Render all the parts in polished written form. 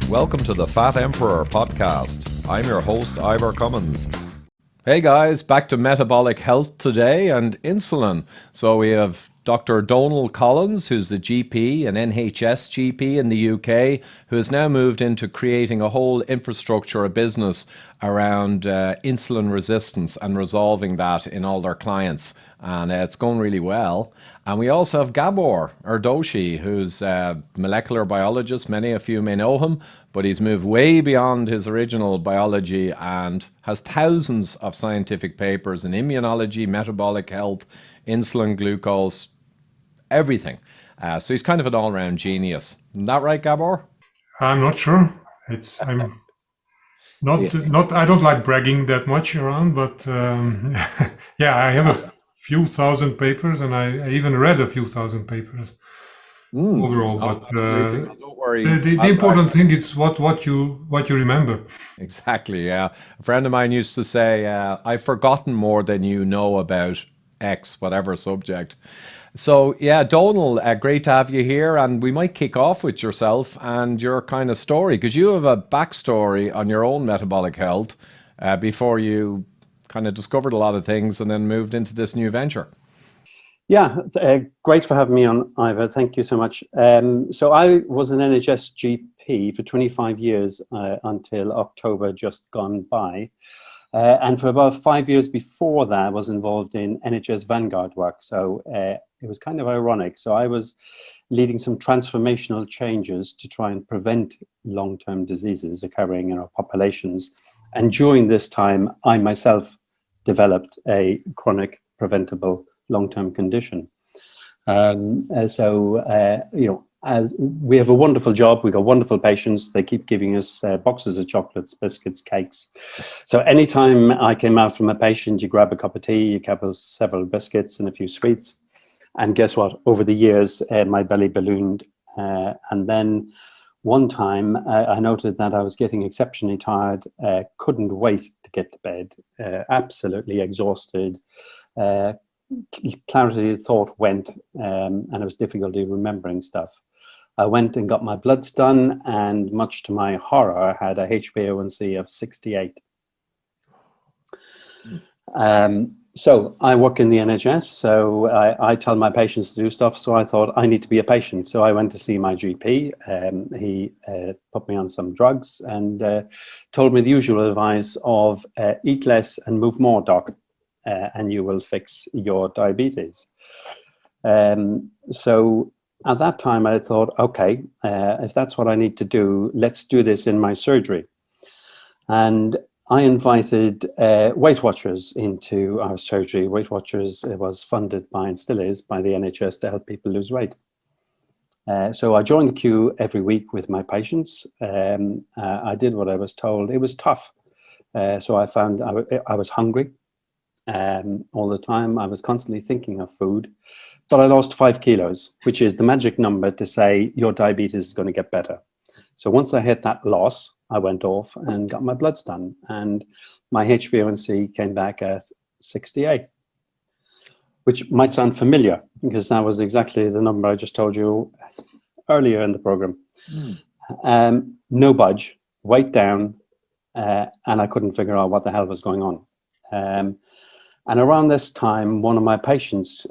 Welcome to the Fat Emperor podcast. I'm your host, Ivor Cummins. Hey guys, back to metabolic health today and insulin. So we have Dr. Donal Collins, who's the GP, an NHS GP in the UK, who has now moved into creating a whole infrastructure, a business around insulin resistance and resolving that in all their clients. And it's going really well. And we also have Gabor Erdoshi, who's a molecular biologist. Many of you may know him, but he's moved way beyond his original biology and has thousands of scientific papers in immunology, metabolic health, insulin, glucose, everything. So he's kind of an all-round genius. Isn't that right, Gabor? I'm not sure. I'm not. I don't like bragging that much around, but yeah, I have a few thousand papers, and I even read a few thousand papers overall. Oh, but absolutely. Don't worry. the important thing is what you remember. Exactly, yeah. A friend of mine used to say, I've forgotten more than you know about X, whatever subject. So, yeah, Donal, great to have you here. And we might kick off with yourself and your kind of story, because you have a backstory on your own metabolic health before you kind of discovered a lot of things and then moved into this new venture. Yeah, great for having me on, Ivor. Thank you so much. So I was an NHS GP for 25 years until October just gone by. And for about 5 years before that, I was involved in NHS Vanguard work. So it was kind of ironic. So I was leading some transformational changes to try and prevent long-term diseases occurring in our populations. And during this time, I myself developed a chronic preventable long-term condition. As we have a wonderful job, we've got wonderful patients. They keep giving us boxes of chocolates, biscuits, cakes. So anytime I came out from a patient, you grab a cup of tea, you grab several biscuits and a few sweets. And guess what? Over the years, my belly ballooned. And then one time I noted that I was getting exceptionally tired, couldn't wait to get to bed, absolutely exhausted. Clarity of thought went, and it was difficulty remembering stuff. I went and got my bloods done, and much to my horror, I had a HbA1c of 68. So I work in the NHS, so I tell my patients to do stuff, so I thought I need to be a patient. So I went to see my GP. He put me on some drugs and told me the usual advice of eat less and move more, doc, and you will fix your diabetes. So at that time I thought, okay, if that's what I need to do, let's do this in my surgery. And I invited Weight Watchers into our surgery. Weight Watchers was funded by, and still is, by the NHS to help people lose weight. So I joined the queue every week with my patients. I did what I was told. It was tough. So I found I was hungry all the time. I was constantly thinking of food. But I lost 5 kilos, which is the magic number to say your diabetes is going to get better. So once I hit that loss, I went off and got my bloods done, and my HbA1c came back at 68, which might sound familiar because that was exactly the number I just told you earlier in the program. No budge, weight down, and I couldn't figure out what the hell was going on. And around this time, one of my patients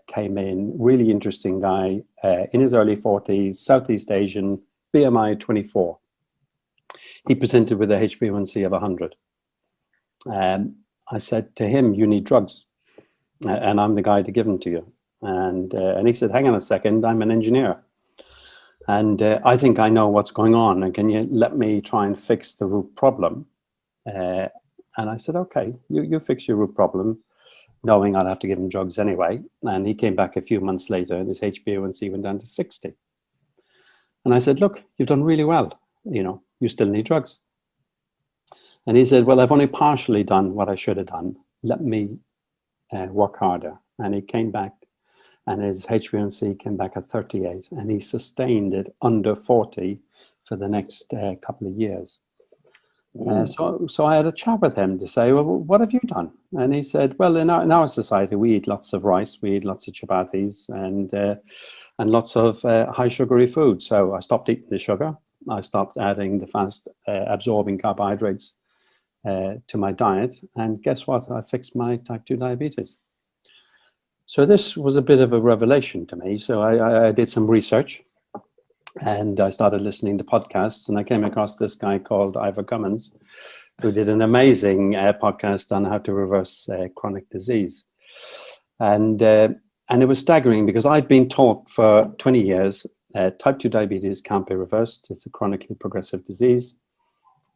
came in, really interesting guy, in his early 40s, Southeast Asian, BMI 24. He presented with a HbA1c of 100. I said to him, you need drugs, and I'm the guy to give them to you. And he said, hang on a second, I'm an engineer. And I think I know what's going on, and can you let me try and fix the root problem? And I said, okay, you fix your root problem, knowing I'd have to give him drugs anyway. And he came back a few months later, and his HbA1c went down to 60. And I said, look, you've done really well. You still need drugs. And he said, well, I've only partially done what I should have done. Let me work harder. And he came back, and his HbA1c came back at 38, and he sustained it under 40 for the next couple of years. So I had a chat with him to say, well, what have you done? And he said, well, in our society, we eat lots of rice, we eat lots of chapatis, and lots of high sugary food. So I stopped eating the sugar. I stopped adding the fast absorbing carbohydrates to my diet. And guess what? I fixed my type 2 diabetes. So this was a bit of a revelation to me. So I did some research and I started listening to podcasts, and I came across this guy called Ivor Cummins, who did an amazing podcast on how to reverse chronic disease. And it was staggering because I'd been taught for 20 years, type 2 diabetes can't be reversed. It's a chronically progressive disease.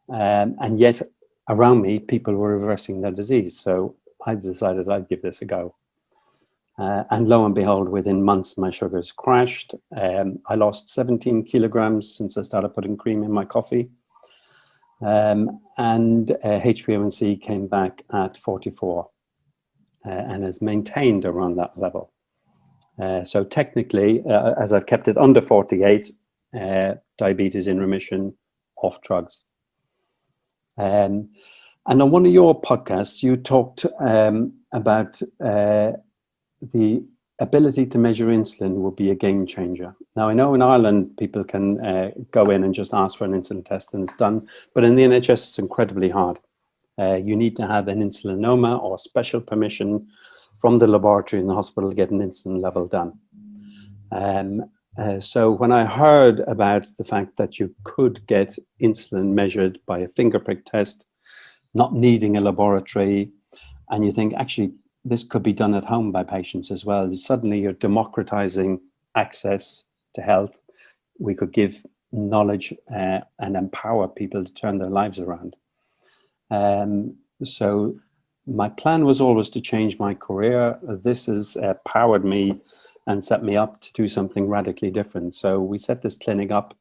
And yet around me, people were reversing their disease. So I decided I'd give this a go. And lo and behold, within months, my sugars crashed. I lost 17 kilograms since I started putting cream in my coffee. And HbA1c came back at 44 and has maintained around that level. So technically, as I've kept it under 48, diabetes in remission, off drugs. And on one of your podcasts, you talked about the ability to measure insulin will be a game changer. Now, I know in Ireland, people can go in and just ask for an insulin test and it's done. But in the NHS, it's incredibly hard. You need to have an insulinoma or special permission from the laboratory in the hospital to get an insulin level done. So when I heard about the fact that you could get insulin measured by a finger prick test, not needing a laboratory, and you think, actually, this could be done at home by patients as well. Suddenly you're democratizing access to health. We could give knowledge and empower people to turn their lives around. So my plan was always to change my career. This has powered me and set me up to do something radically different. So we set this clinic up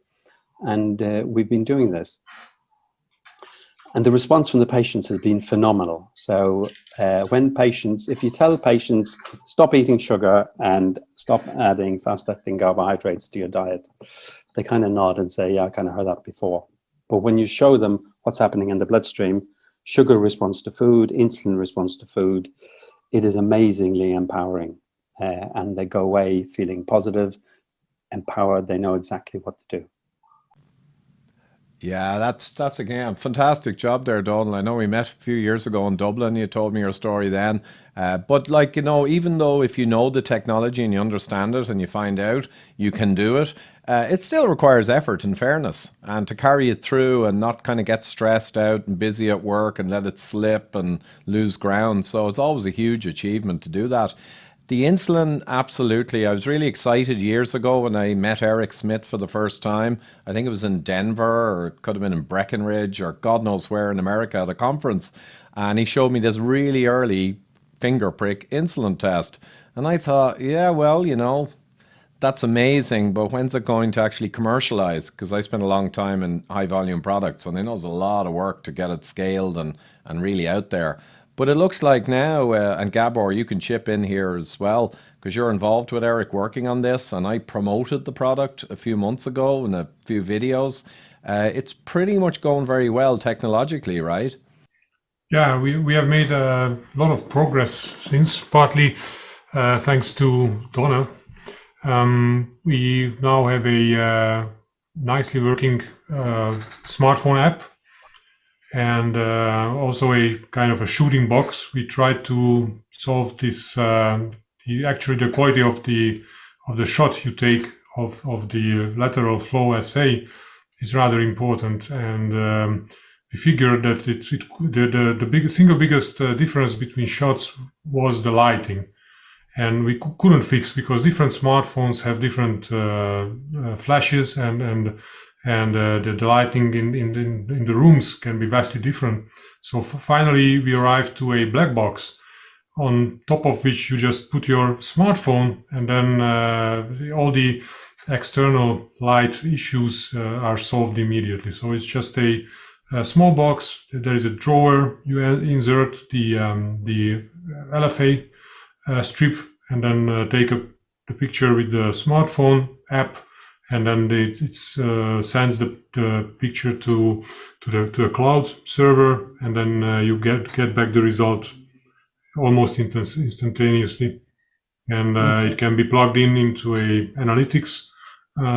and we've been doing this. And the response from the patients has been phenomenal. So when patients, if you tell patients, stop eating sugar and stop adding fast-acting carbohydrates to your diet, they kind of nod and say, yeah, I kind of heard that before. But when you show them what's happening in the bloodstream, sugar response to food, insulin response to food, it is amazingly empowering. And they go away feeling positive, empowered, they know exactly what to do. Yeah, that's again fantastic job there, Donald. I know we met a few years ago in Dublin. You told me your story then, but like even though if you know the technology and you understand it and you find out you can do it, it still requires effort and fairness, and to carry it through and not kind of get stressed out and busy at work and let it slip and lose ground. So it's always a huge achievement to do that. The insulin, absolutely. I was really excited years ago when I met Eric Smith for the first time. I think it was in Denver, or it could have been in Breckenridge, or God knows where in America at a conference. And he showed me this really early finger prick insulin test. And I thought, yeah, well, that's amazing, but when's it going to actually commercialize? Because I spent a long time in high volume products and I know it's a lot of work to get it scaled and really out there. But it looks like now, and Gabor, you can chip in here as well, because you're involved with Eric working on this, and I promoted the product a few months ago in a few videos. It's pretty much going very well technologically, right? Yeah, we have made a lot of progress since, partly thanks to Donna. We now have a nicely working smartphone app, and also a kind of a shooting box. We tried to solve this. Actually, the quality of the shot you take of the lateral flow assay is rather important, and we figured that the single biggest difference between shots was the lighting, and we couldn't fix because different smartphones have different flashes and the lighting in the rooms can be vastly different. So finally, we arrived to a black box on top of which you just put your smartphone, and then all the external light issues are solved immediately. So it's just a small box. There is a drawer. You insert the LFA strip, and then take the picture with the smartphone app. And then it sends the picture to the cloud server, and then you get back the result almost instantaneously. And it can be plugged into a analytics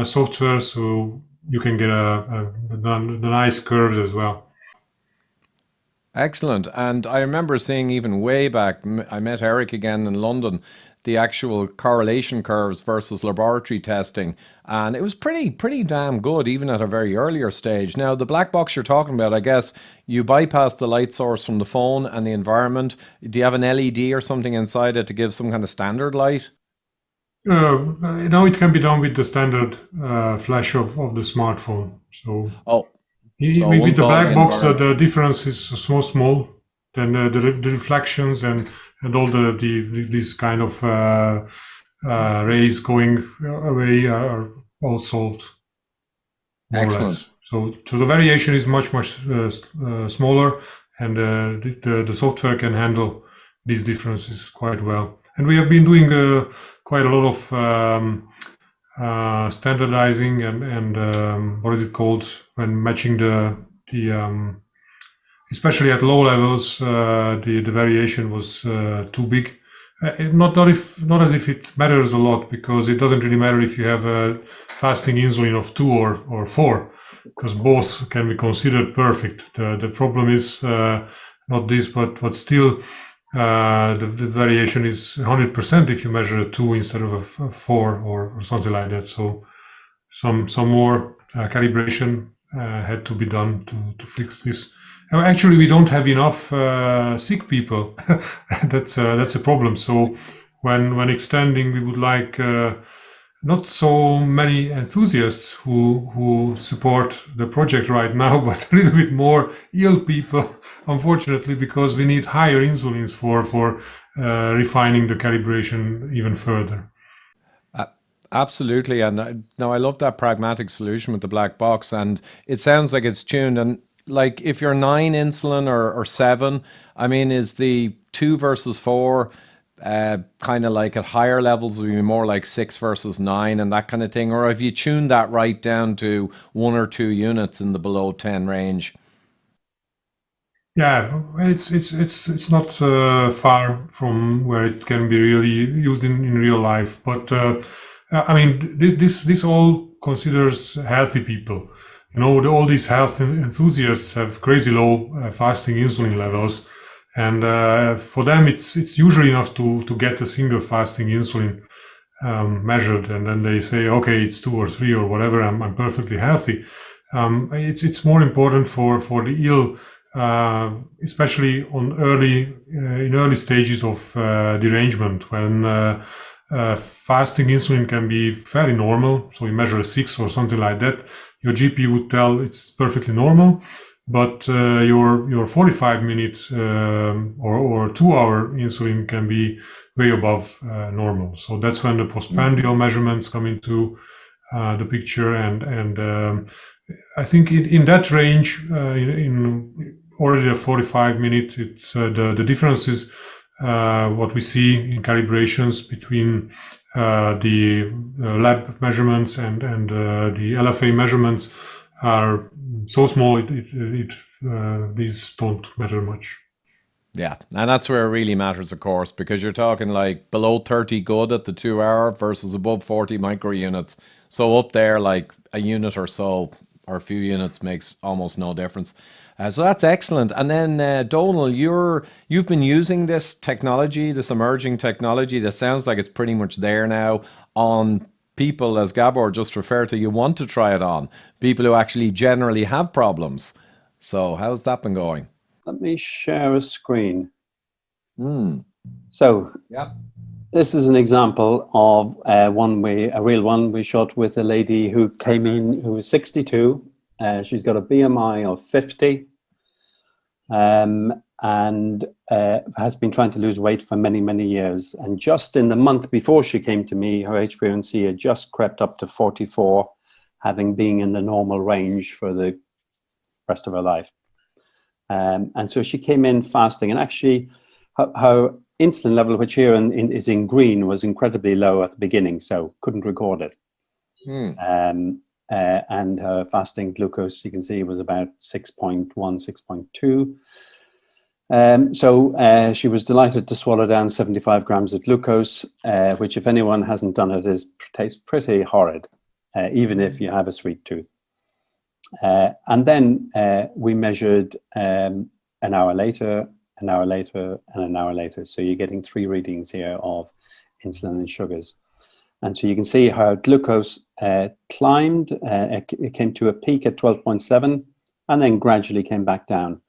software. So you can get the nice curves as well. Excellent. And I remember seeing even way back, I met Eric again in London, the actual correlation curves versus laboratory testing. And it was pretty damn good, even at a very earlier stage. Now, the black box you're talking about, I guess you bypass the light source from the phone and the environment. Do you have an LED or something inside it to give some kind of standard light? Now it can be done with the standard flash of the smartphone. So Oh, so with once the all the black box, environment. the difference is so small. Then the reflections and all these kind of rays going away are all solved, more or Excellent. less. So the variation is much smaller, and the software can handle these differences quite well. And we have been doing quite a lot of standardizing and what is it called, when matching the especially at low levels, the variation was too big. Not as if it matters a lot, because it doesn't really matter if you have a fasting insulin of 2 or 4, because both can be considered perfect. The problem is not this, but still the variation is 100% if you measure a 2 instead of a 4 or something like that. So some more calibration had to be done to fix this. Actually, we don't have enough sick people. That's a problem. So when extending, we would like not so many enthusiasts who support the project right now, but a little bit more ill people, unfortunately, because we need higher insulins for refining the calibration even further. Absolutely. And no, I love that pragmatic solution with the black box. And it sounds like it's tuned. And like if you're 9 insulin or 7, I mean, is the 2 versus 4 kind of like at higher levels would be more like 6 versus 9 and that kind of thing? Or have you tuned that right down to 1 or 2 units in the below 10 range? Yeah, it's not far from where it can be really used in real life. But I mean, this all considers healthy people. You know, all these health enthusiasts have crazy low fasting insulin levels, and for them it's usually enough to get a single fasting insulin measured, and then they say, okay, it's 2 or 3 or whatever. I'm perfectly healthy. It's more important for the ill, especially on in early stages of derangement, when fasting insulin can be very normal. So you measure a 6 or something like that, your GP would tell it's perfectly normal, but your 45-minute or 2-hour insulin can be way above normal. So that's when the postprandial measurements come into the picture, and I think in that range, in already a 45-minute, it's the differences what we see in calibrations between the lab measurements and the LFA measurements are so small, these don't matter much. Yeah, and that's where it really matters, of course, because you're talking like below 30 good at the 2 hour versus above 40 microunits. So up there, like a unit or so, or a few units makes almost no difference. So that's excellent. And then Donal, you've been using this technology, this emerging technology that sounds like it's pretty much there now on people, as Gabor just referred to. You want to try it on people who actually generally have problems. So how's that been going? Let me share a screen. Hmm. So Yeah. this is an example of a real one we shot with a lady who came in who was 62. She's got a BMI of 50 and has been trying to lose weight for many, many years. And just in the month before she came to me, her HbA1c had just crept up to 44, having been in the normal range for the rest of her life. And so she came in fasting, and actually her insulin level, which here is in green, was incredibly low at the beginning, so couldn't record it. And her fasting glucose, you can see, was about 6.1, 6.2. So she was delighted to swallow down 75 grams of glucose, which, if anyone hasn't done it, tastes pretty horrid, even if you have a sweet tooth. And then we measured an hour later, an hour later, and an hour later. So you're getting 3 readings here of insulin and sugars. And so you can see how glucose climbed. It came to a peak at 12.7 and then gradually came back down.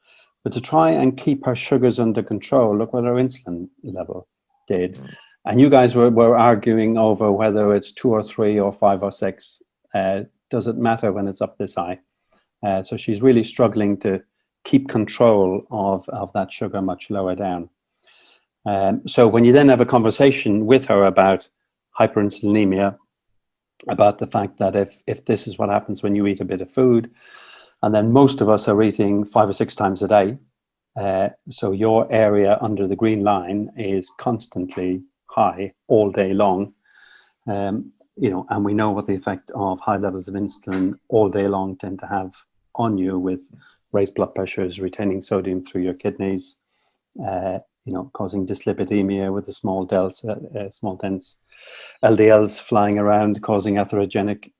But to try and keep our sugars under control, look what our insulin level did. And you guys were arguing over whether it's 2 or 3 or 5 or 6. Does it matter when it's up this high? So she's really struggling to keep control of that sugar much lower down. So when you then have a conversation with her about hyperinsulinemia, about the fact that if this is what happens when you eat a bit of food, and then most of us are eating 5 or 6 times a day, so your area under the green line is constantly high all day long, you know, and we know what the effect of high levels of insulin all day long tend to have on you, with raised blood pressures, retaining sodium through your kidneys, you know, causing dyslipidemia with the small dense LDLs flying around, causing atherogenic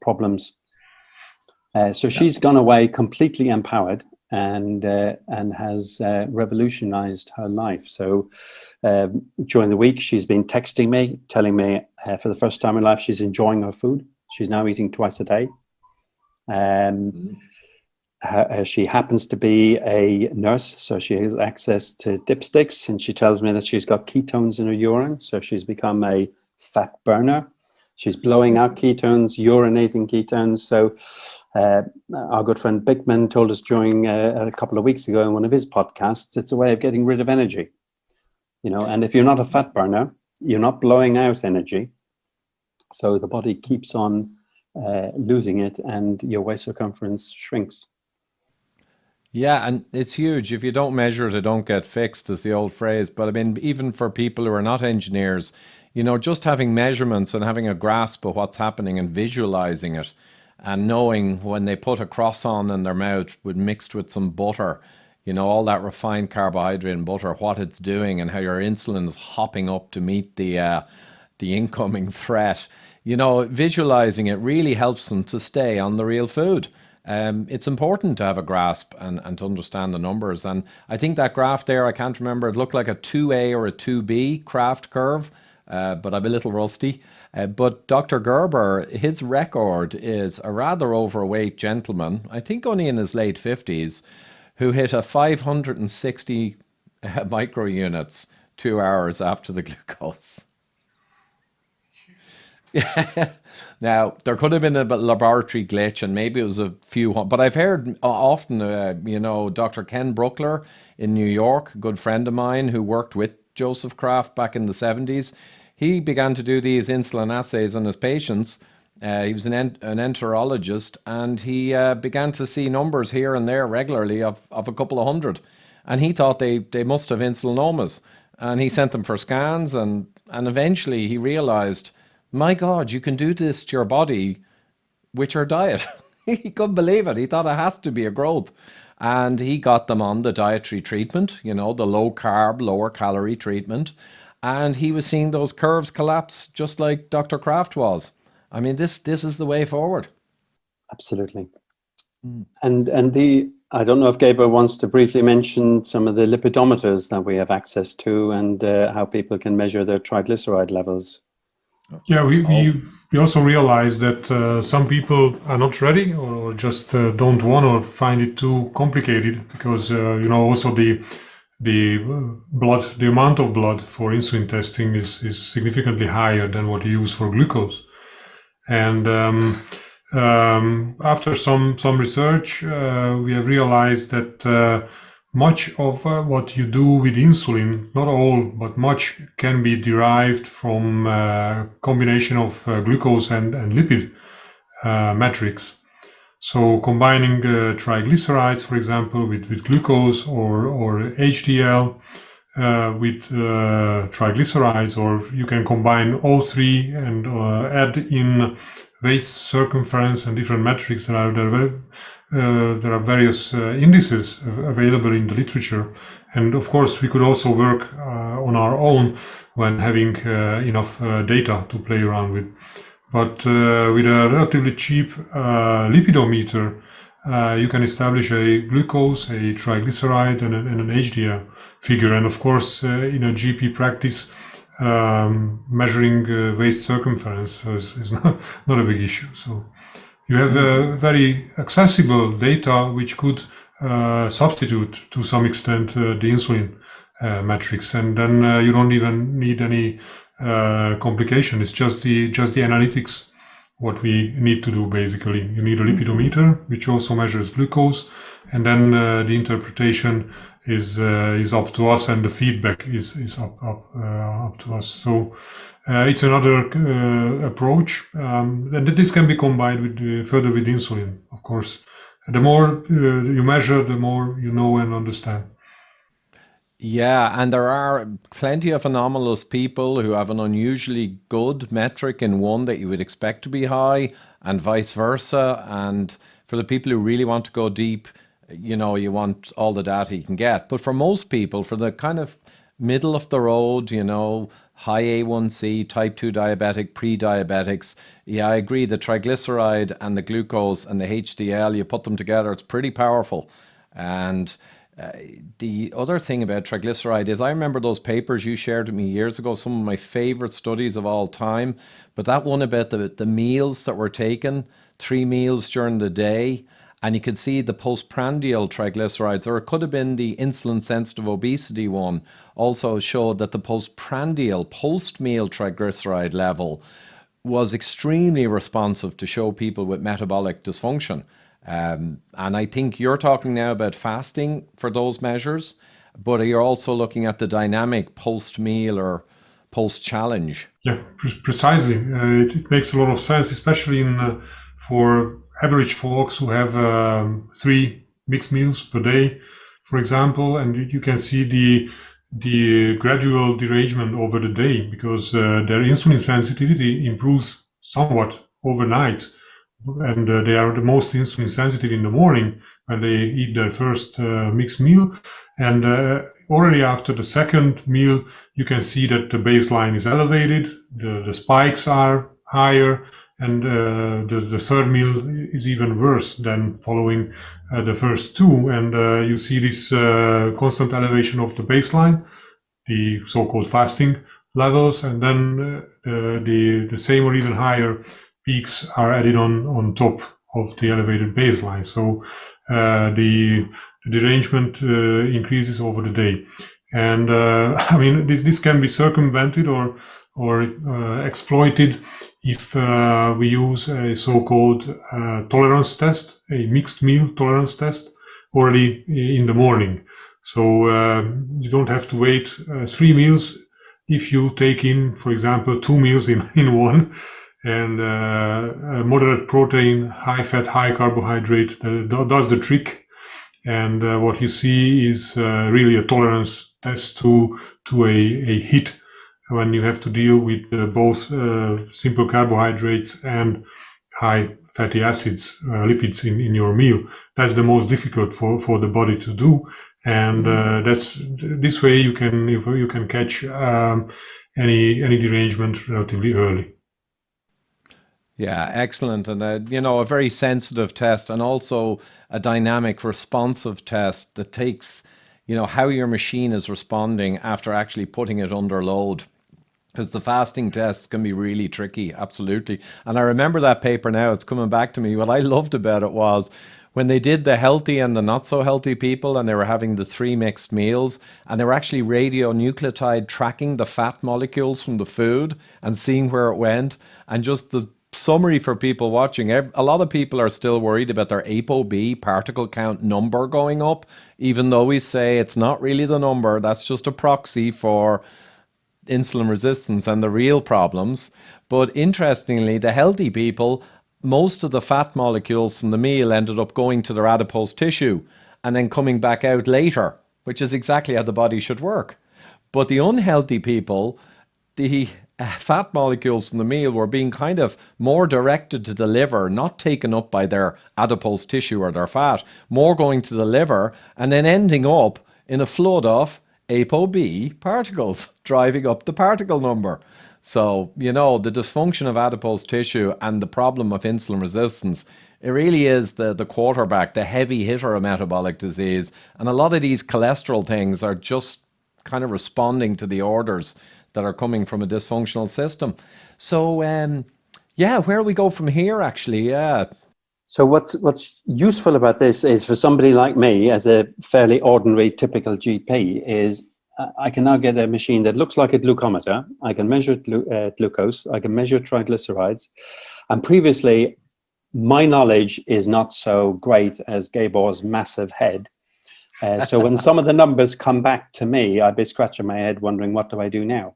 problems. So she's gone away completely empowered and has revolutionized her life. So during the week, she's been texting me, telling me for the first time in life she's enjoying her food. She's now eating twice a day. She happens to be a nurse, so she has access to dipsticks, and she tells me that she's got ketones in her urine, so she's become a fat burner. She's blowing out ketones, urinating ketones. So our good friend Bickman told us during a couple of weeks ago in one of his podcasts, it's a way of getting rid of energy, you know. And if you're not a fat burner, you're not blowing out energy, so the body keeps on losing it, and your waist circumference shrinks. Yeah, and it's huge. If you don't measure it, it don't get fixed, is the old phrase. But I mean, even for people who are not engineers, you know, just having measurements and having a grasp of what's happening and visualizing it, and knowing when they put a croissant in their mouth mixed with some butter, you know, all that refined carbohydrate and butter, what it's doing, and how your insulin is hopping up to meet the incoming threat. You know, visualizing it really helps them to stay on the real food. It's important to have a grasp and to understand the numbers. And I think that graph there, I can't remember, it looked like a 2A or a 2B Kraft curve, but I'm a little rusty. But Dr. Gerber, his record is a rather overweight gentleman, I think only in his late 50s, who hit a 560 microunits 2 hours after the glucose. Yeah. Now, there could have been a laboratory glitch, and maybe it was a few, but I've heard often, you know, Dr. Ken Bruckler in New York, a good friend of mine who worked with Joseph Kraft back in the 70s, he began to do these insulin assays on his patients. He was an enterologist, and he began to see numbers here and there regularly of a couple of hundred. And he thought they must have insulinomas. And he sent them for scans, and eventually he realized, my God, you can do this to your body with your diet. He couldn't believe it. He thought it has to be a growth. And he got them on the dietary treatment, you know, the low carb, lower calorie treatment. And he was seeing those curves collapse just like Dr. Kraft was. I mean, this is the way forward. Absolutely. And I don't know if Gabriel wants to briefly mention some of the lipidometers that we have access to, and how people can measure their triglyceride levels. Yeah, we also realize that some people are not ready, or just don't want, or find it too complicated, because you know, also the amount of blood for insulin testing is significantly higher than what you use for glucose. And after some research, we have realized that much of what you do with insulin, not all, but much, can be derived from a combination of glucose and lipid metrics. So combining triglycerides, for example, with glucose, or HDL with triglycerides, or you can combine all three and add in waist circumference and different metrics. There are various indices available in the literature, and of course we could also work on our own when having enough data to play around with. But with a relatively cheap lipidometer, you can establish a glucose, a triglyceride, and an HDL figure. And of course, in a GP practice, measuring waist circumference is not a big issue. So you have very accessible data which could substitute to some extent the insulin metrics, and then you don't even need any complication. It's just the analytics what we need to do. Basically, you need a lipidometer which also measures glucose, and then the interpretation is up to us, and the feedback is up to us. So it's another approach, and this can be combined with further with insulin, of course. The more you measure, the more you know and understand. Yeah, and there are plenty of anomalous people who have an unusually good metric in one that you would expect to be high, and vice versa. And for the people who really want to go deep, you want all the data you can get. But for most people, for the kind of middle of the road, high A1C, type 2 diabetic, pre-diabetics, yeah, I agree. The triglyceride and the glucose and the HDL, you put them together, it's pretty powerful. And the other thing about triglyceride is I remember those papers you shared with me years ago, some of my favorite studies of all time. But that one about the meals that were taken, 3 meals during the day, and you could see the postprandial triglycerides, or it could have been the insulin sensitive obesity one, also showed that the postprandial post-meal triglyceride level was extremely responsive to show people with metabolic dysfunction. And I think you're talking now about fasting for those measures, but you're also looking at the dynamic post-meal or post-challenge. Yeah, precisely. It makes a lot of sense, especially for average folks who have 3 mixed meals per day, for example, and you can see the gradual derangement over the day, because their insulin sensitivity improves somewhat overnight, and they are the most insulin sensitive in the morning when they eat their first mixed meal, and already after the second meal you can see that the baseline is elevated, the spikes are higher, and the third meal is even worse than following the first two, and you see this constant elevation of the baseline, the so-called fasting levels, and then the same or even higher peaks are added on top of the elevated baseline. So the derangement increases over the day, and I mean this can be circumvented or exploited if we use a so-called tolerance test, a mixed meal tolerance test, already in the morning. So you don't have to wait 3 meals if you take in, for example, 2 meals in one, and moderate protein, high fat, high carbohydrate does the trick. And what you see is really a tolerance test to a hit when you have to deal with both simple carbohydrates and high fatty acids, lipids in your meal. That's the most difficult for the body to do, and that's this way you can catch any derangement relatively early. Yeah, excellent. And a very sensitive test, and also a dynamic responsive test that takes how your machine is responding after actually putting it under load. Because the fasting tests can be really tricky, absolutely. And I remember that paper now, it's coming back to me. What I loved about it was when they did the healthy and the not so healthy people, and they were having the 3 mixed meals, and they were actually radionuclide tracking the fat molecules from the food and seeing where it went. And just the summary for people watching, a lot of people are still worried about their ApoB, particle count number, going up, even though we say it's not really the number, that's just a proxy for insulin resistance and the real problems. But interestingly, the healthy people, most of the fat molecules from the meal ended up going to their adipose tissue and then coming back out later, which is exactly how the body should work. But the unhealthy people, the fat molecules from the meal were being kind of more directed to the liver, not taken up by their adipose tissue or their fat, more going to the liver and then ending up in a flood of ApoB particles, driving up the particle number. So, the dysfunction of adipose tissue and the problem of insulin resistance It really is the quarterback, the heavy hitter of metabolic disease. And a lot of these cholesterol things are just kind of responding to the orders that are coming from a dysfunctional system. So, yeah, where we go from here, actually, yeah. So what's useful about this is for somebody like me, as a fairly ordinary, typical GP, is I can now get a machine that looks like a glucometer. I can measure glucose. I can measure triglycerides. And previously, my knowledge is not so great as Gabor's massive head. So when some of the numbers come back to me, I'd be scratching my head wondering, what do I do now?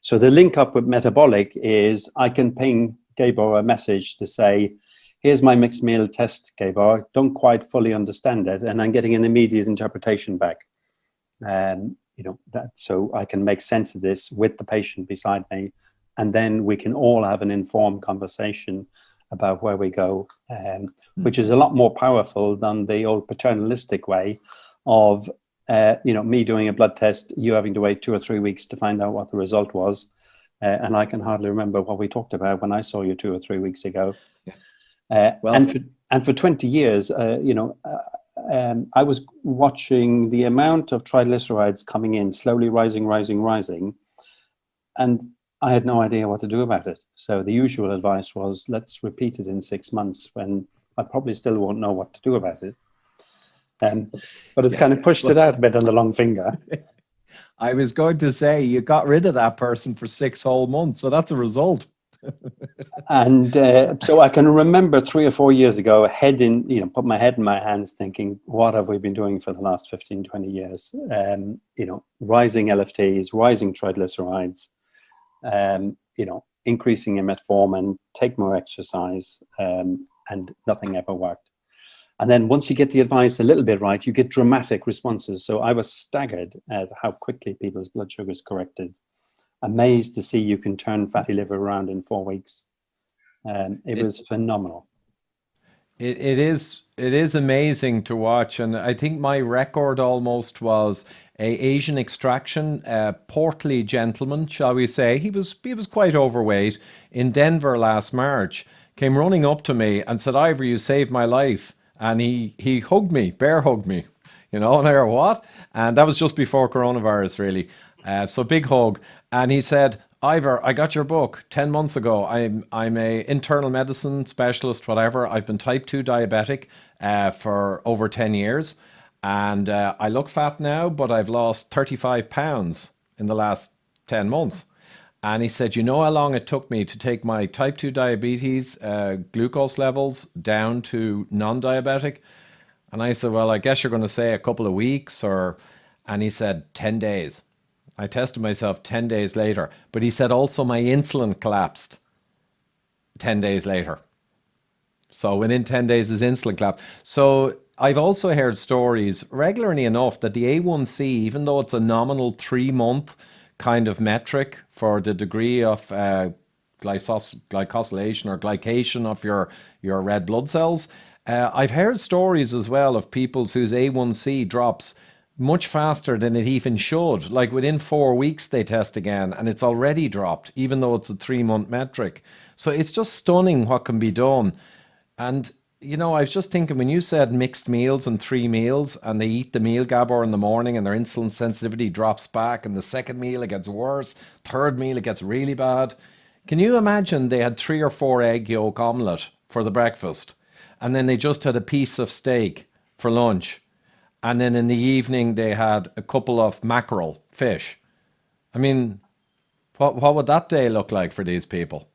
So the link up with metabolic is I can ping Gabor a message to say, here's my mixed meal test, Gabor. Don't quite fully understand it. And I'm getting an immediate interpretation back. So I can make sense of this with the patient beside me. And then we can all have an informed conversation about where we go, which is a lot more powerful than the old paternalistic way of, me doing a blood test, you having to wait 2 or 3 weeks to find out what the result was. And I can hardly remember what we talked about when I saw you 2 or 3 weeks ago. And for 20 years, I was watching the amount of triglycerides coming in, slowly rising. And I had no idea what to do about it. So the usual advice was, let's repeat it in 6 months, when I probably still won't know what to do about it. But it's kind of pushed it out a bit on the long finger. I was going to say, you got rid of that person for 6 whole months. So that's a result. And so I can remember 3 or 4 years ago, put my head in my hands thinking, what have we been doing for the last 15, 20 years? Rising LFTs, rising triglycerides, increasing in metformin, take more exercise, and nothing ever worked. And then once you get the advice a little bit right, you get dramatic responses. So I was staggered at how quickly people's blood sugars corrected. Amazed to see you can turn fatty liver around in 4 weeks. It was phenomenal. It is amazing to watch. And I think my record almost was a Asian extraction, portly gentleman, shall we say. He was quite overweight, in Denver last March, came running up to me and said, Ivor, you saved my life. And he hugged me, bear hugged me, and I go, what? And that was just before coronavirus, really. So big hug. And he said, Ivor, I got your book 10 months ago. I'm a internal medicine specialist, whatever. I've been type 2 diabetic for over 10 years. And I look fat now, but I've lost 35 pounds in the last 10 months. And he said, you know how long it took me to take my type 2 diabetes glucose levels down to non-diabetic? And I said, well, I guess you're going to say a couple of weeks, and he said 10 days. I tested myself 10 days later. But he said also my insulin collapsed 10 days later. So within 10 days his insulin collapsed. So I've also heard stories regularly enough that the A1C, even though it's a nominal 3-month kind of metric for the degree of glycosylation or glycation of your red blood cells. I've heard stories as well of people whose A1C drops much faster than it even should. Like within 4 weeks they test again and it's already dropped, even though it's a 3-month metric. So it's just stunning what can be done. And I was just thinking, when you said mixed meals and 3 meals, and they eat the meal, Gabor, in the morning, and their insulin sensitivity drops back, and the second meal it gets worse, third meal it gets really bad. Can you imagine they had 3 or 4 egg yolk omelette for the breakfast, and then they just had a piece of steak for lunch, and then in the evening they had a couple of mackerel fish? I mean, what would that day look like for these people?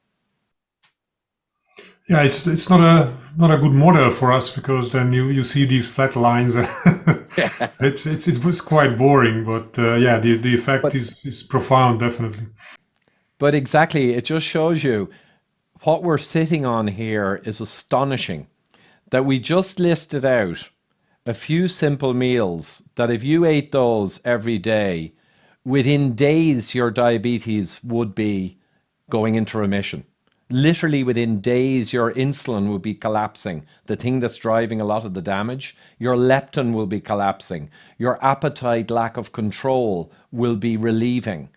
Yeah, it's not a good model for us, because then you see these flat lines. It's quite boring, but the effect is profound, definitely. But exactly, it just shows you what we're sitting on here is astonishing. That we just listed out a few simple meals that if you ate those every day, within days your diabetes would be going into remission. Literally within days, your insulin will be collapsing, the thing that's driving a lot of the damage. Your leptin will be collapsing. Your appetite lack of control will be relieving.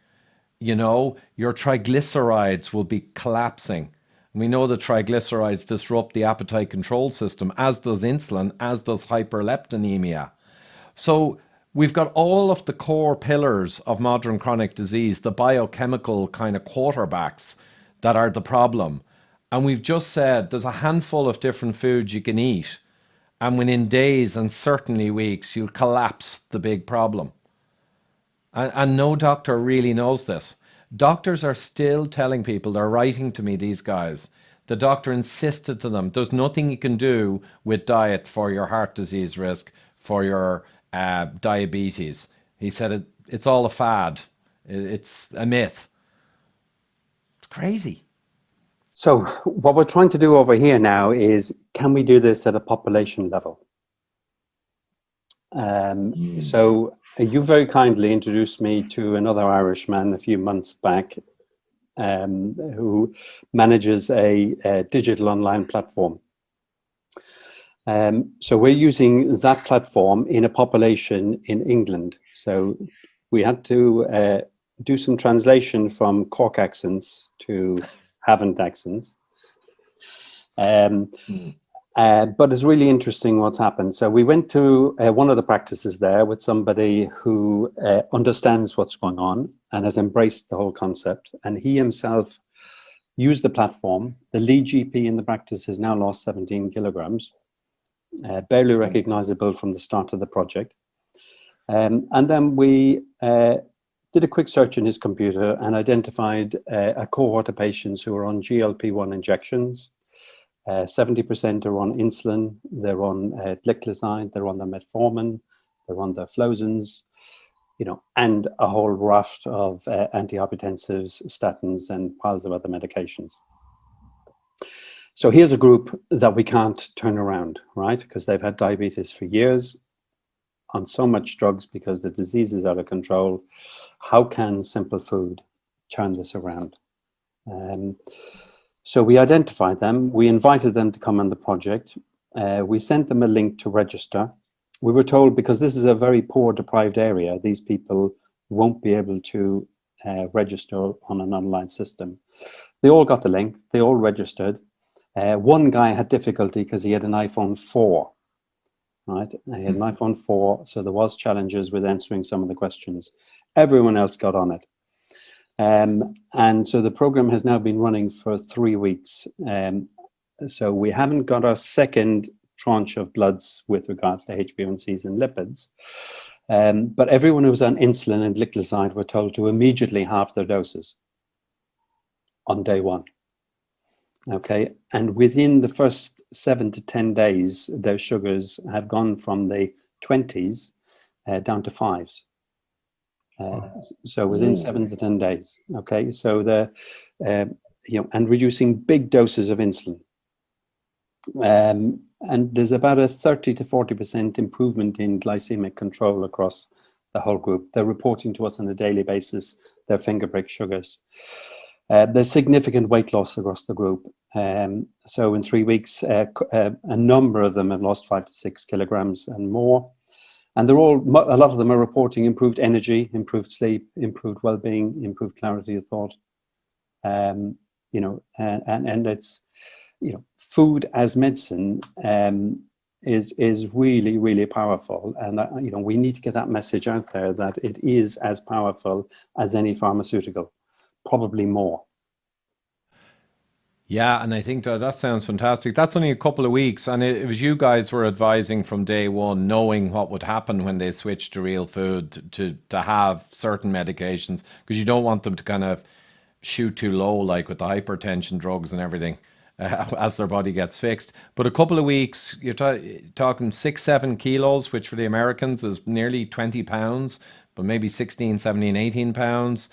Your triglycerides will be collapsing. And we know that triglycerides disrupt the appetite control system, as does insulin, as does hyperleptinemia. So we've got all of the core pillars of modern chronic disease, the biochemical kind of quarterbacks that are the problem. And we've just said there's a handful of different foods you can eat, and within days and certainly weeks, you'll collapse the big problem. And no doctor really knows this. Doctors are still telling people, they're writing to me, these guys. The doctor insisted to them, there's nothing you can do with diet for your heart disease risk, for your diabetes. He said it's all a fad. It's a myth. It's crazy. So what we're trying to do over here now is, can we do this at a population level? So you very kindly introduced me to another Irishman a few months back, who manages a digital online platform. So we're using that platform in a population in England. So we had to do some translation from Cork accents to Havant accents. But it's really interesting what's happened. So we went to one of the practices there with somebody who understands what's going on and has embraced the whole concept. And he himself used the platform. The lead GP in the practice has now lost 17 kilograms, barely recognizable from the start of the project. And then we did a quick search in his computer and identified a cohort of patients who are on GLP-1 injections. 70% are on insulin, they're on gliclazide, they're on the metformin, they're on the flozins, and a whole raft of antihypertensives, statins, and piles of other medications. So here's a group that we can't turn around, right? Because they've had diabetes for years, on so much drugs because the disease is out of control. How can simple food turn this around? So we identified them, we invited them to come on the project, we sent them a link to register. We were told, because this is a very poor, deprived area, these people won't be able to register on an online system. They all got the link, they all registered. One guy had difficulty because he had an iPhone 4, right? He had an iPhone 4, so there was challenges with answering some of the questions. Everyone else got on it. And so the program has now been running for 3 weeks. So we haven't got our second tranche of bloods with regards to HbA1cs and lipids. But everyone who was on insulin and gliclazide were told to immediately halve their doses on day one. Okay, and within the first 7 to 10 days, their sugars have gone from the 20s down to 5s. So within 7 to 10 days, okay. So and reducing big doses of insulin, and there's about a 30 to 40% improvement in glycemic control across the whole group. They're reporting to us on a daily basis their finger prick sugars. There's significant weight loss across the group. So in 3 weeks, a number of them have lost 5 to 6 kilograms and more. And a lot of them are reporting improved energy, improved sleep, improved well-being, improved clarity of thought. And it's, food as medicine is really, really powerful. And, we need to get that message out there that it is as powerful as any pharmaceutical, probably more. Yeah, and I think that sounds fantastic. That's only a couple of weeks, and it was you guys were advising from day one, knowing what would happen when they switched to real food, to have certain medications, because you don't want them to kind of shoot too low, like with the hypertension drugs and everything, as their body gets fixed. But a couple of weeks, you're talking 6-7 kilos, which for the Americans is nearly 20 pounds, but maybe 16, 17, 18 pounds.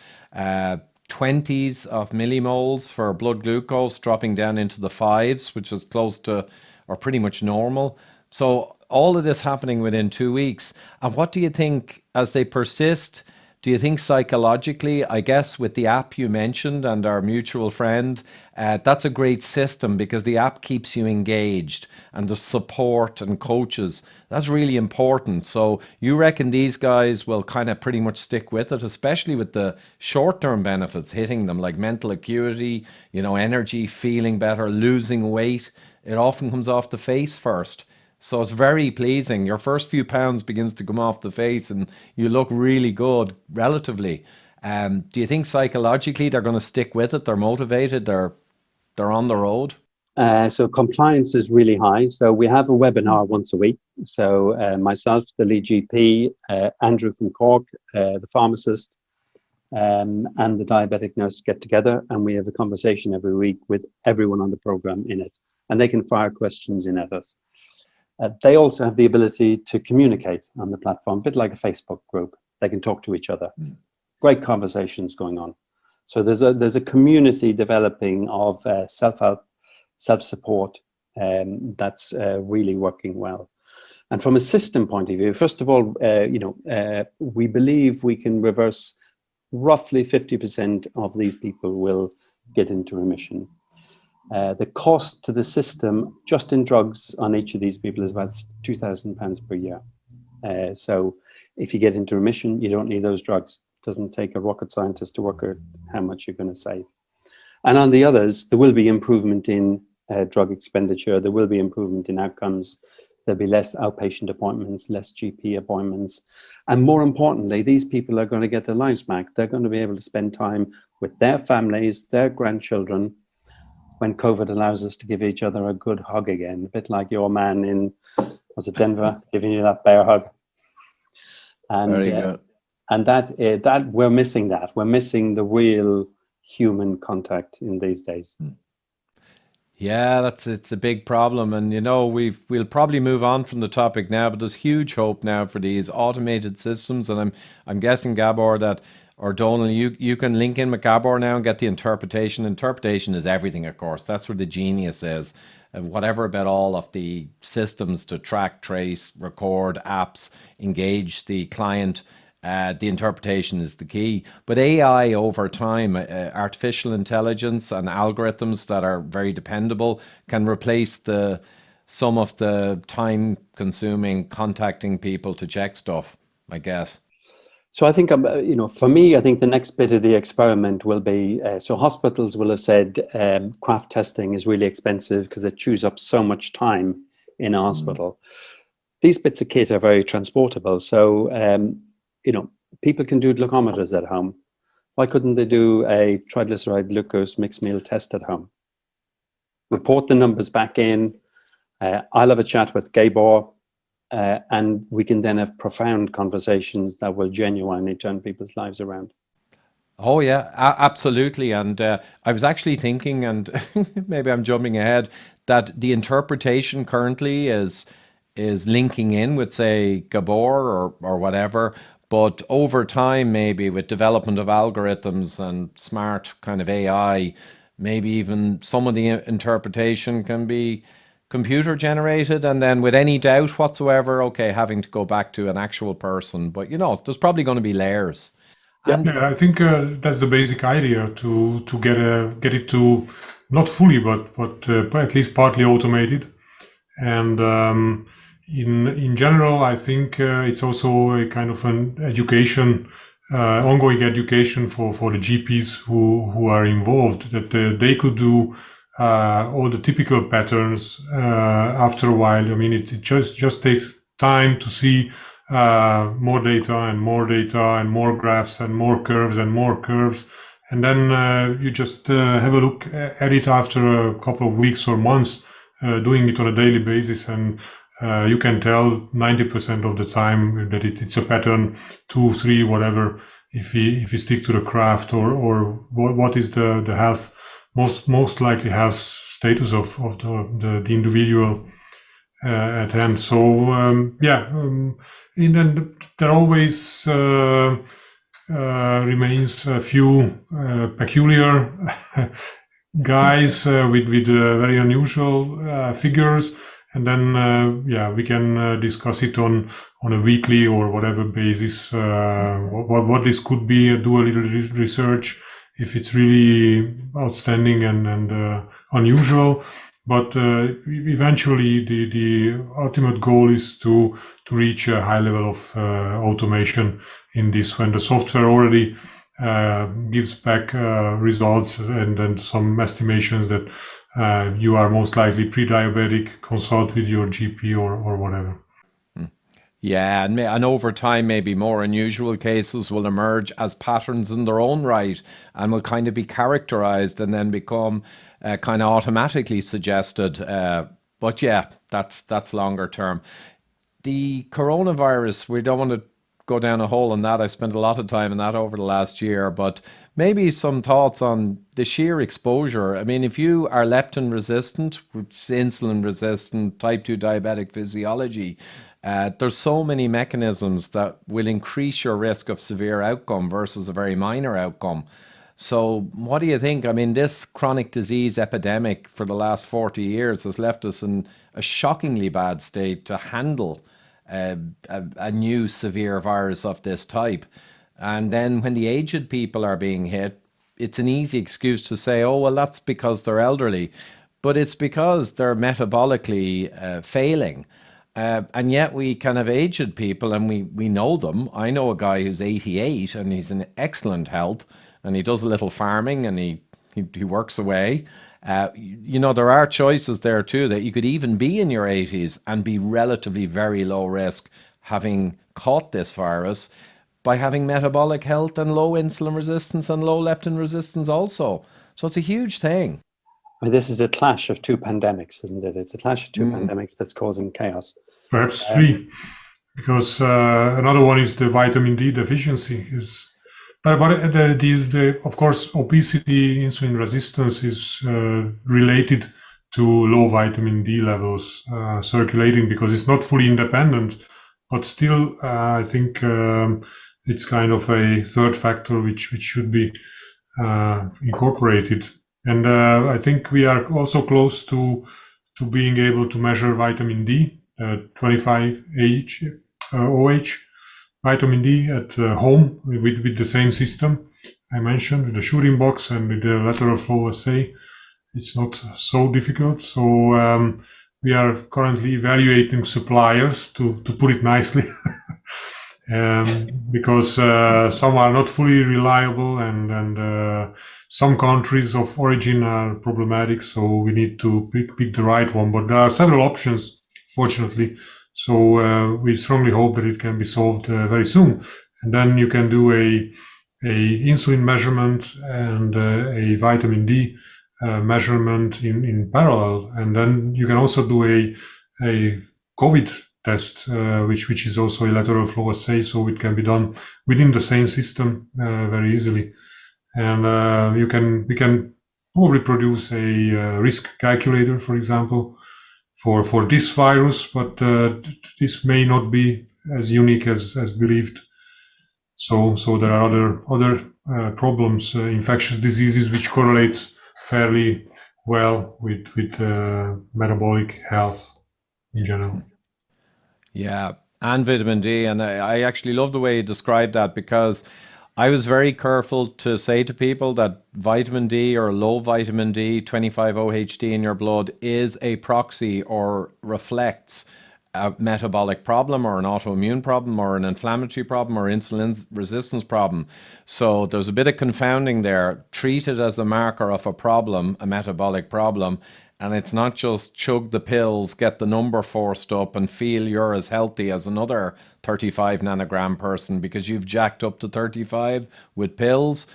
20s of millimoles for blood glucose, dropping down into the 5s, which is close to or pretty much normal. So all of this happening within 2 weeks. And what do you think, as they persist, do you think psychologically, I guess with the app you mentioned and our mutual friend, that's a great system because the app keeps you engaged and the support and coaches, that's really important. So you reckon these guys will kind of pretty much stick with it, especially with the short-term benefits hitting them, like mental acuity, energy, feeling better, losing weight. It often comes off the face first. So it's very pleasing. Your first few pounds begins to come off the face and you look really good relatively. Do you think psychologically they're going to stick with it? They're motivated. They're on the road. So compliance is really high. So we have a webinar once a week. So myself, the lead GP, Andrew from Cork, the pharmacist, and the diabetic nurse get together, and we have a conversation every week with everyone on the program in it, and they can fire questions in at us. They also have the ability to communicate on the platform, a bit like a Facebook group. They can talk to each other. Great conversations going on. So there's a community developing of self-help, self-support that's really working well. And from a system point of view, first of all, we believe we can reverse roughly 50% of these people will get into remission. The cost to the system, just in drugs on each of these people, is about £2,000 per year. So if you get into remission, you don't need those drugs. It doesn't take a rocket scientist to work out how much you're going to save. And on the others, there will be improvement in drug expenditure. There will be improvement in outcomes. There'll be less outpatient appointments, less GP appointments. And more importantly, these people are going to get their lives back. They're going to be able to spend time with their families, their grandchildren, when COVID allows us to give each other a good hug again, a bit like your man in, was it Denver, giving you that bear hug. And Very good. And that we're missing that. We're missing the real human contact in these days. Yeah, it's a big problem, and we'll probably move on from the topic now, but there's huge hope now for these automated systems, and I'm guessing, Gabor, that, or Donal, you can link in with Gabor now and get the interpretation. Interpretation is everything, of course. That's where the genius is. Whatever about all of the systems to track, trace, record, apps, engage the client, the interpretation is the key. But AI over time, artificial intelligence and algorithms that are very dependable can replace some of the time-consuming contacting people to check stuff, I guess. So I think, for me, I think the next bit of the experiment will be, so hospitals will have said craft testing is really expensive because it chews up so much time in a hospital. These bits of kit are very transportable. So, people can do glucometers at home. Why couldn't they do a triglyceride glucose mixed meal test at home? Report the numbers back in. I'll have a chat with Gabor. And we can then have profound conversations that will genuinely turn people's lives around. Oh yeah, absolutely. And I was actually thinking, and maybe I'm jumping ahead, that the interpretation currently is linking in with, say, Gabor or whatever. But over time, maybe with development of algorithms and smart kind of AI, maybe even some of the interpretation can be computer generated, and then with any doubt whatsoever, okay, having to go back to an actual person. But there's probably going to be layers. Yeah, I think that's the basic idea, to get it to not fully, but at least partly automated. And in general, I think it's also a kind of an education, ongoing education for the GPs who are involved, that they could do all the typical patterns after a while. I mean, it just takes time to see more data and more data and more graphs and more curves and more curves. And then you just have a look at it after a couple of weeks or months, doing it on a daily basis. And you can tell 90% of the time that it's a pattern, 2, 3, whatever, if we stick to the craft or what is the health, most likely health status of the individual at hand. So and there always remains a few peculiar guys with very unusual figures, and then we can discuss it on a weekly or whatever basis. What this could be. Do a little research if it's really outstanding and unusual. But eventually, the ultimate goal is to reach a high level of automation in this, when the software already gives back results and then some estimations that you are most likely pre-diabetic. Consult with your GP or whatever. Yeah, and over time, maybe more unusual cases will emerge as patterns in their own right and will kind of be characterized and then become kind of automatically suggested. But yeah, that's longer term. The coronavirus, we don't want to go down a hole on that. I spent a lot of time on that over the last year, but maybe some thoughts on the sheer exposure. I mean, if you are leptin resistant, which is insulin resistant, type 2 diabetic physiology, there's so many mechanisms that will increase your risk of severe outcome versus a very minor outcome. So what do you think? I mean, this chronic disease epidemic for the last 40 years has left us in a shockingly bad state to handle a new severe virus of this type. And then when the aged people are being hit, it's an easy excuse to say, oh, well, that's because they're elderly. But it's because they're metabolically failing. And yet we kind of aged people and we know them. I know a guy who's 88 and he's in excellent health and he does a little farming and he works away. There are choices there too, that you could even be in your 80s and be relatively very low risk having caught this virus by having metabolic health and low insulin resistance and low leptin resistance also. So it's a huge thing. I mean, this is a clash of two pandemics, isn't it? It's a clash of two pandemics that's causing chaos. Perhaps three, because another one is the vitamin D deficiency. But of course, obesity, insulin resistance is related to low vitamin D levels circulating, because it's not fully independent. But still, I think it's kind of a third factor which should be incorporated. And I think we are also close to being able to measure vitamin D, 25 OH vitamin D at home with the same system I mentioned, with the shooting box and with the lateral flow assay. It's not so difficult. So we are currently evaluating suppliers, to put it nicely, because some are not fully reliable and some countries of origin are problematic. So we need to pick the right one. But there are several options, fortunately. So we strongly hope that it can be solved very soon. And then you can do a insulin measurement and a vitamin D measurement in parallel. And then you can also do a COVID test, which is also a lateral flow assay. So it can be done within the same system very easily. And we can probably produce a risk calculator, for example, for this virus, but this may not be as unique as believed. So there are other problems, infectious diseases, which correlate fairly well with metabolic health in general. Yeah, and vitamin D. And I actually love the way you described that, because I was very careful to say to people that vitamin D or low vitamin D, 25 OHD in your blood, is a proxy or reflects a metabolic problem or an autoimmune problem or an inflammatory problem or insulin resistance problem. So there's a bit of confounding there. Treat it as a marker of a problem, a metabolic problem. And it's not just chug the pills, get the number forced up and feel you're as healthy as another 35 nanogram person because you've jacked up to 35 with pills.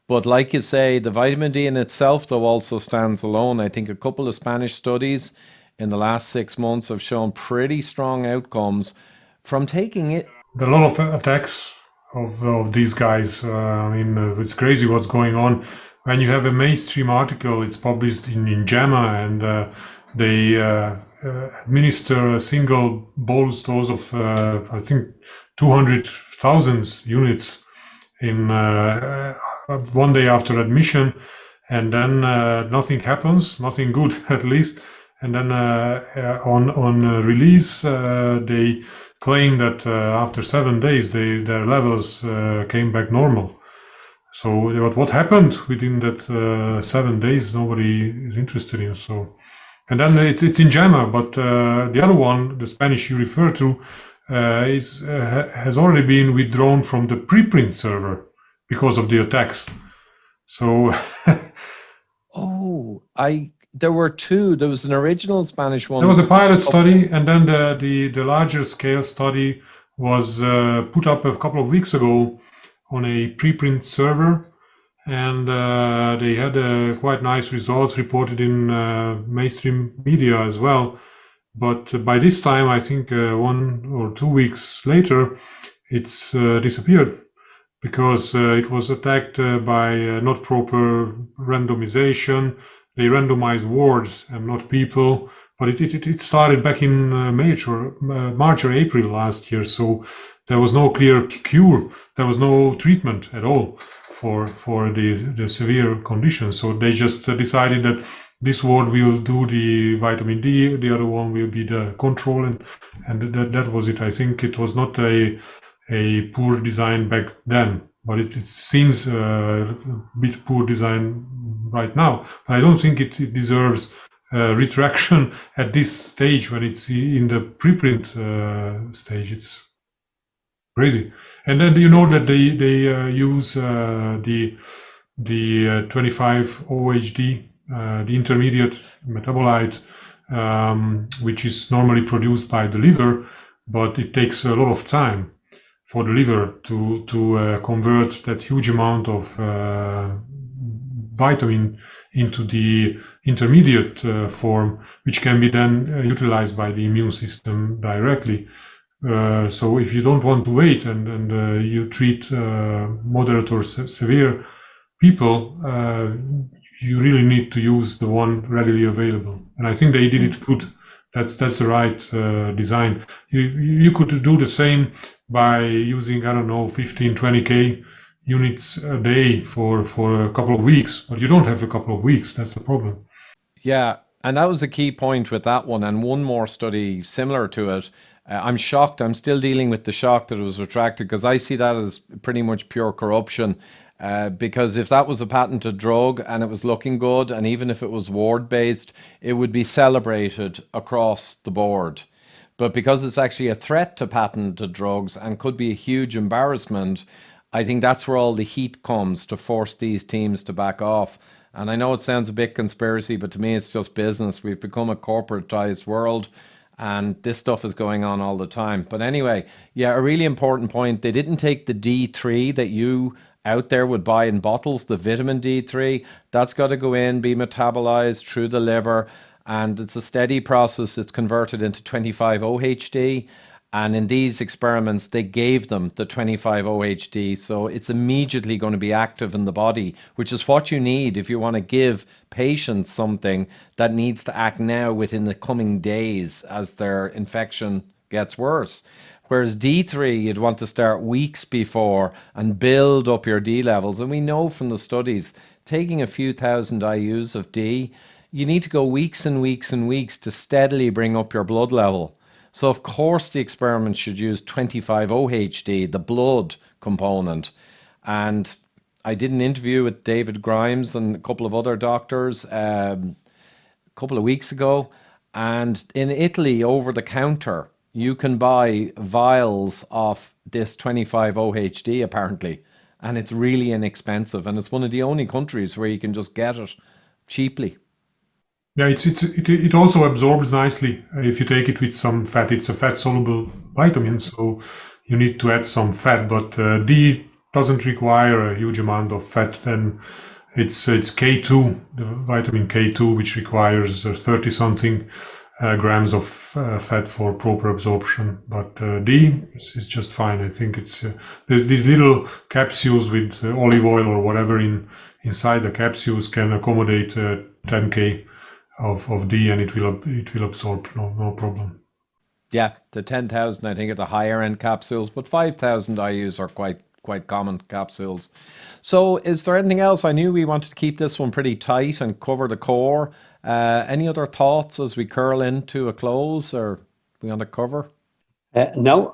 But like you say, the vitamin D in itself, though, also stands alone. I think a couple of Spanish studies in the last 6 months have shown pretty strong outcomes from taking it. There are a lot of attacks of these guys. It's crazy what's going on. When you have a mainstream article, it's published in JAMA, and they administer a single bolus dose of, I think, 200,000 units in 1 day after admission, and then nothing happens, nothing good at least. And then on release, they claim that after 7 days, their levels came back normal. So what happened within that 7 days, nobody is interested in. So, and then it's in JAMA, but the other one, the Spanish you refer to, has already been withdrawn from the preprint server because of the attacks. So, there were two. There was an original Spanish one. there was a pilot study, and then the larger scale study was put up a couple of weeks ago on a preprint server, and they had quite nice results reported in mainstream media as well. But by this time, I think 1 or 2 weeks later, it's disappeared because it was attacked by not proper randomization. They randomized wards and not people. But it started back in March or April last year. So there was no clear cure. There was no treatment at all for the severe conditions. So they just decided that this ward will do the vitamin D, the other one will be the control, and that was it. I think it was not a poor design back then, but it seems a bit poor design right now. But I don't think it deserves retraction at this stage when it's in the preprint stage. It's crazy. And then you know that they use the 25-OHD, the intermediate metabolite, which is normally produced by the liver, but it takes a lot of time for the liver to convert that huge amount of vitamin into the intermediate form, which can be then utilized by the immune system directly. So if you don't want to wait and you treat moderate or severe people, you really need to use the one readily available. And I think they did it good. That's the right design. You could do the same by using, I don't know, 15, 20K units a day for a couple of weeks, but you don't have a couple of weeks. That's the problem. Yeah, and that was a key point with that one. And one more study similar to it. I'm shocked. I'm still dealing with the shock that it was retracted because I see that as pretty much pure corruption. Because if that was a patented drug and it was looking good, and even if it was ward-based, it would be celebrated across the board. But because it's actually a threat to patented drugs and could be a huge embarrassment, I think that's where all the heat comes to force these teams to back off. And I know it sounds a bit conspiracy, but to me it's just business. We've become a corporatized world, and this stuff is going on all the time. But anyway, yeah, a really important point. They didn't take the D3 that you out there would buy in bottles, the vitamin D3. That's got to go in, be metabolized through the liver, and it's a steady process. It's converted into 25-OHD. And in these experiments, they gave them the 25-OHD. So it's immediately going to be active in the body, which is what you need if you want to give patients something that needs to act now within the coming days as their infection gets worse. Whereas D3, you'd want to start weeks before and build up your D levels. And we know from the studies, taking a few thousand IUs of D, you need to go weeks and weeks and weeks to steadily bring up your blood level. So of course the experiment should use 25-OHD, the blood component. And I did an interview with David Grimes and a couple of other doctors a couple of weeks ago. And in Italy, over the counter, you can buy vials of this 25-OHD apparently. And it's really inexpensive. And it's one of the only countries where you can just get it cheaply. Yeah, it also absorbs nicely if you take it with some fat. It's a fat-soluble vitamin, so you need to add some fat. But D doesn't require a huge amount of fat. Then it's K2, the vitamin K2, which requires 30-something grams of fat for proper absorption. But D is just fine. I think it's these little capsules with olive oil or whatever inside the capsules can accommodate 10K. Of D, and it will absorb no problem. Yeah, the 10,000 I think are the higher end capsules, but 5,000 IUs are quite common capsules. So is there anything else? I knew we wanted to keep this one pretty tight and cover the core. Any other thoughts as we curl into a close, or we want to cover? No,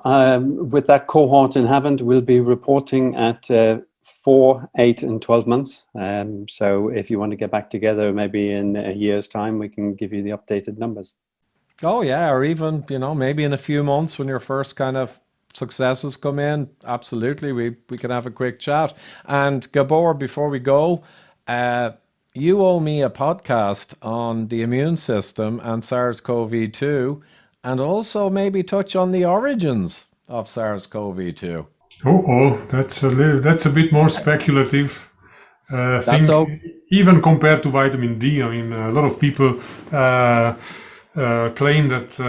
with that cohort in hand, we'll be reporting at 4, 8, and 12 months. So if you want to get back together, maybe in a year's time, we can give you the updated numbers. Oh yeah, or even, maybe in a few months when your first kind of successes come in, absolutely, we can have a quick chat. And Gabor, before we go, you owe me a podcast on the immune system and SARS-CoV-2, and also maybe touch on the origins of SARS-CoV-2. That's a bit more speculative. That's Even compared to vitamin D, I mean, a lot of people claim that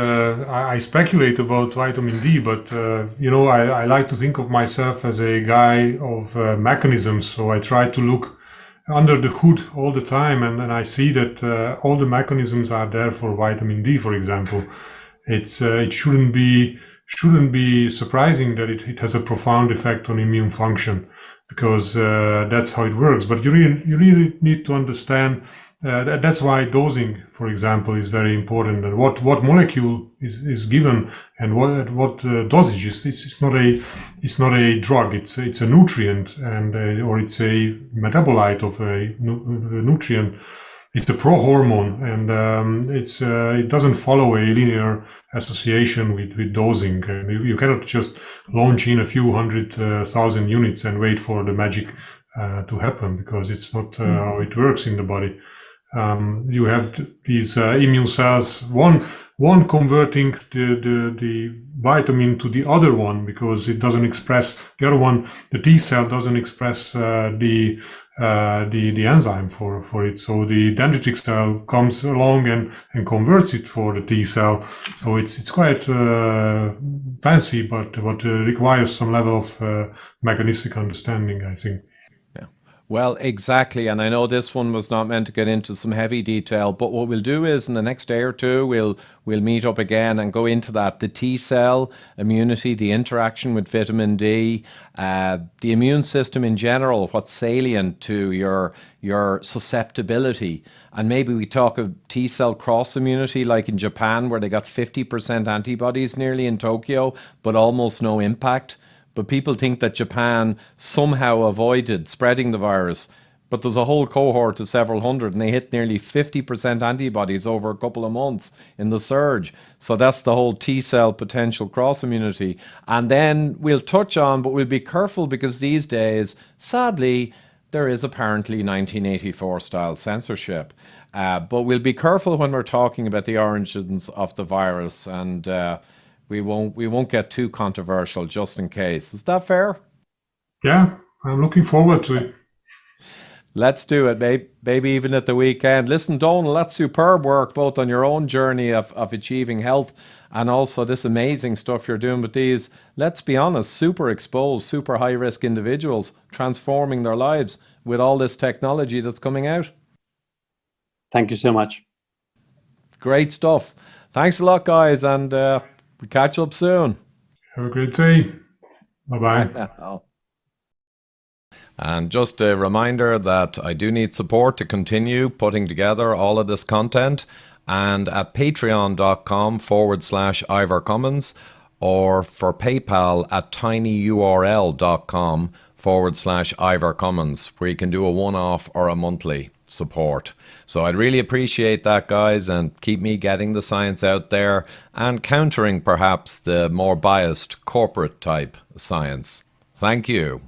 I speculate about vitamin D, but I like to think of myself as a guy of mechanisms. So I try to look under the hood all the time, and I see that all the mechanisms are there for vitamin D, for example. It shouldn't be surprising that it has a profound effect on immune function, because that's how it works. But you really need to understand that's why dosing, for example, is very important, and what molecule is given and what dosage is. It's not a drug. It's a nutrient, and or it's a metabolite of a nutrient. It's a prohormone, and it doesn't follow a linear association with dosing. You cannot just launch in a few 100,000 units and wait for the magic to happen, because it's not how it works in the body. You have these immune cells, one converting the vitamin to the other one, because it doesn't express the other one. The T cell doesn't express the enzyme for it. So the dendritic cell comes along and converts it for the T cell. So it's quite fancy, but requires some level of mechanistic understanding, I think. Well, exactly. And I know this one was not meant to get into some heavy detail, but what we'll do is in the next day or two, we'll meet up again and go into that. The T cell immunity, the interaction with vitamin D, the immune system in general, what's salient to your susceptibility. And maybe we talk of T cell cross immunity, like in Japan, where they got 50% antibodies nearly in Tokyo, but almost no impact. But people think that Japan somehow avoided spreading the virus. But there's a whole cohort of several hundred, and they hit nearly 50% antibodies over a couple of months in the surge. So that's the whole T cell potential cross immunity. And then we'll touch on, but we'll be careful, because these days, sadly, there is apparently 1984 style censorship. But we'll be careful when we're talking about the origins of the virus, and we won't get too controversial, just in case. Is that fair? Yeah, I'm looking forward to it. Let's do it, maybe even at the weekend. Listen, Donal, that's superb work, both on your own journey of achieving health and also this amazing stuff you're doing with these, let's be honest, super exposed, super high risk individuals, transforming their lives with all this technology that's coming out. Thank you so much. Great stuff. Thanks a lot, guys, and we'll catch up soon. Have a great day. Bye-bye. And just a reminder that I do need support to continue putting together all of this content, and at patreon.com/Ivor Cummins, or for PayPal at tinyurl.com/Ivor Cummins, where you can do a one-off or a monthly support. So I'd really appreciate that, guys, and keep me getting the science out there and countering perhaps the more biased corporate type science. Thank you.